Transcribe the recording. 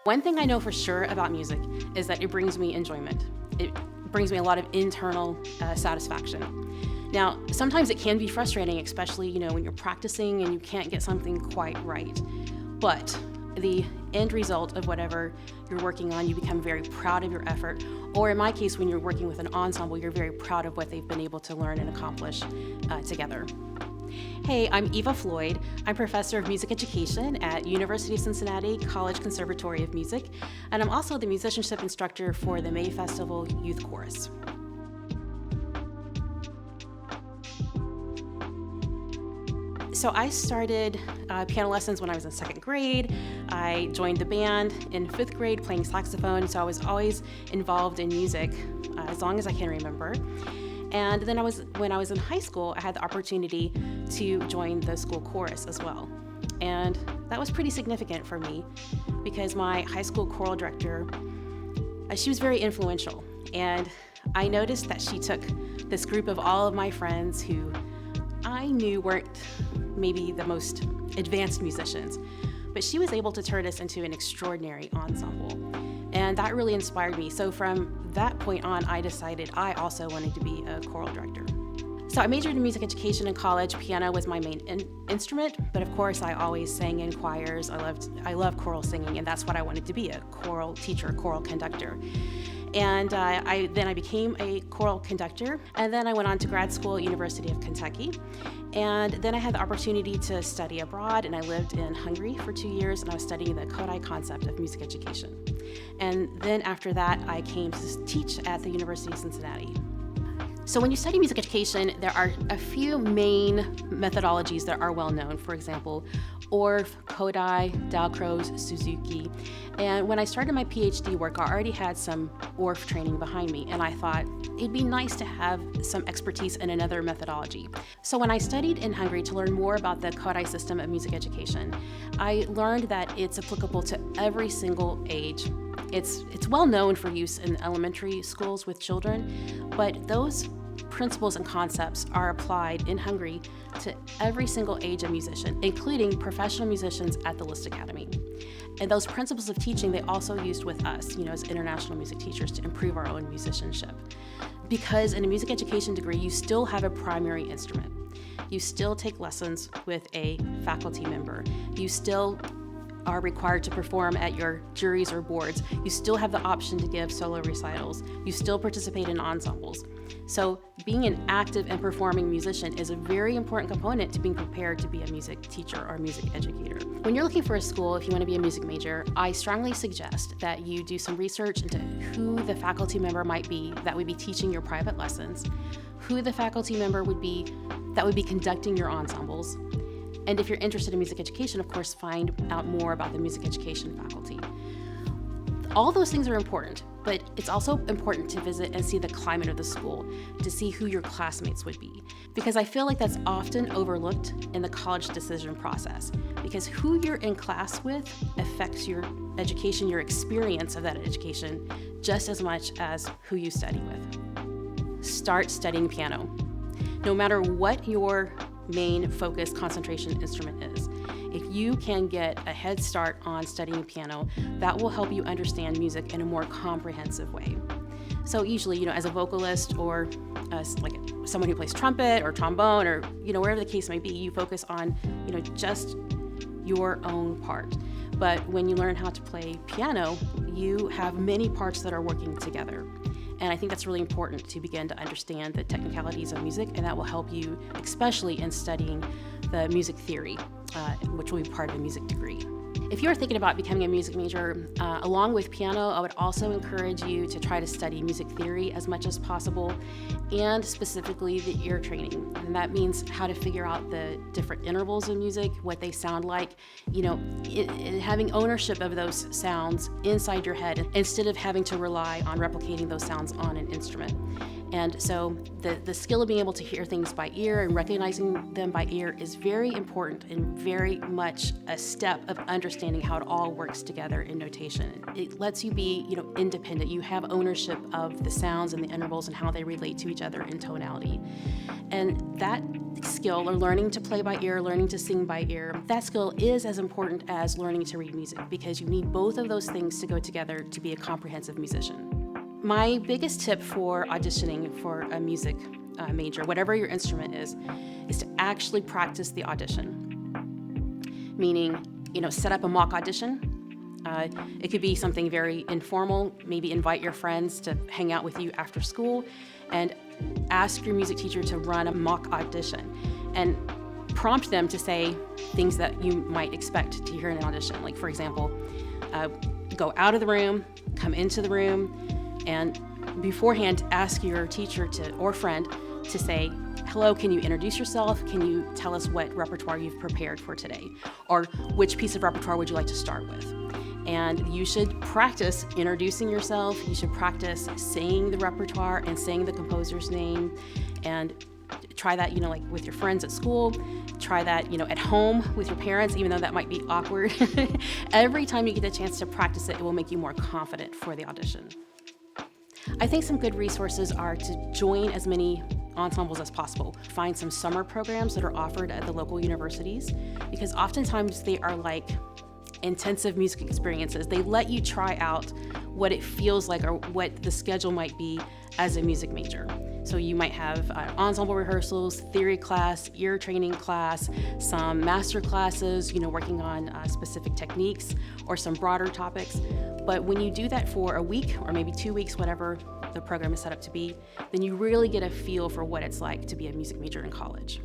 One thing I know for sure about music is that it brings me enjoyment. It brings me a lot of internal satisfaction. Now, sometimes it can be frustrating, especially, when you're practicing and you can't get something quite right. But the end result of whatever you're working on, you become very proud of your effort. Or in my case, when you're working with an ensemble, you're very proud of what they've been able to learn and accomplish together. Hey, I'm Eva Floyd. I'm professor of music education at University of Cincinnati College Conservatory of Music, and I'm also the musicianship instructor for the May Festival Youth Chorus. So I started piano lessons when I was in second grade. I joined the band in fifth grade playing saxophone, so I was always involved in music as long as I can remember. And then when I was in high school, I had the opportunity to join the school chorus as well. And that was pretty significant for me because my high school choral director, she was very influential. And I noticed that she took this group of all of my friends who I knew weren't maybe the most advanced musicians, but she was able to turn us into an extraordinary ensemble. And that really inspired me. So from that point on, I decided I also wanted to be a choral director. So I majored in music education in college. Piano was my main instrument, but of course I always sang in choirs. I love choral singing, and that's what I wanted to be, a choral teacher, a choral conductor. And I became a choral conductor, and then I went on to grad school at University of Kentucky. And then I had the opportunity to study abroad, and I lived in Hungary for 2 years, and I was studying the Kodály concept of music education. And then after that, I came to teach at the University of Cincinnati. So when you study music education, there are a few main methodologies that are well known. For example, Orff, Kodály, Dalcroze, Suzuki. And when I started my PhD work, I already had some Orff training behind me, and I thought it'd be nice to have some expertise in another methodology. So when I studied in Hungary to learn more about the Kodály system of music education, I learned that it's applicable to every single age. It's well known for use in elementary schools with children, but those principles and concepts are applied in Hungary to every single age of musician, including professional musicians at the Liszt Academy. And those principles of teaching they also used with us, as international music teachers to improve our own musicianship. Because in a music education degree, you still have a primary instrument. You still take lessons with a faculty member. You still are required to perform at your juries or boards. You still have the option to give solo recitals. You still participate in ensembles. So being an active and performing musician is a very important component to being prepared to be a music teacher or music educator. When you're looking for a school, if you want to be a music major, I strongly suggest that you do some research into who the faculty member might be that would be teaching your private lessons, who the faculty member would be that would be conducting your ensembles. And if you're interested in music education, of course, find out more about the music education faculty. All those things are important, but it's also important to visit and see the climate of the school, to see who your classmates would be. Because I feel like that's often overlooked in the college decision process, because who you're in class with affects your education, your experience of that education, just as much as who you study with. Start studying piano. No matter what your main focus concentration instrument is. If you can get a head start on studying piano, that will help you understand music in a more comprehensive way. So usually, as a vocalist or like someone who plays trumpet or trombone or, wherever the case may be, you focus on, just your own part. But when you learn how to play piano, you have many parts that are working together. And I think that's really important to begin to understand the technicalities of music, and that will help you, especially in studying the music theory, which will be part of a music degree. If you're thinking about becoming a music major, along with piano, I would also encourage you to try to study music theory as much as possible, and specifically the ear training. And that means how to figure out the different intervals of music, what they sound like, having ownership of those sounds inside your head instead of having to rely on replicating those sounds on an instrument. And so the skill of being able to hear things by ear and recognizing them by ear is very important and very much a step of understanding how it all works together in notation. It lets you be, independent. You have ownership of the sounds and the intervals and how they relate to each other in tonality. And that skill, or learning to play by ear, learning to sing by ear, that skill is as important as learning to read music, because you need both of those things to go together to be a comprehensive musician. My biggest tip for auditioning for a music major, whatever your instrument is to actually practice the audition. Meaning, set up a mock audition. It could be something very informal, maybe invite your friends to hang out with you after school and ask your music teacher to run a mock audition and prompt them to say things that you might expect to hear in an audition. Like, for example, go out of the room, come into the room, and beforehand ask your teacher or friend to say, hello, can you introduce yourself? Can you tell us what repertoire you've prepared for today? Or which piece of repertoire would you like to start with? And you should practice introducing yourself. You should practice saying the repertoire and saying the composer's name, and try that, like with your friends at school. Try that, at home with your parents, even though that might be awkward. Every time you get a chance to practice it, it will make you more confident for the audition. I think some good resources are to join as many ensembles as possible. Find some summer programs that are offered at the local universities, because oftentimes they are like intensive music experiences. They let you try out what it feels like or what the schedule might be as a music major. So you might have ensemble rehearsals, theory class, ear training class, some master classes, working on specific techniques or some broader topics. But when you do that for a week or maybe 2 weeks, whatever the program is set up to be, then you really get a feel for what it's like to be a music major in college.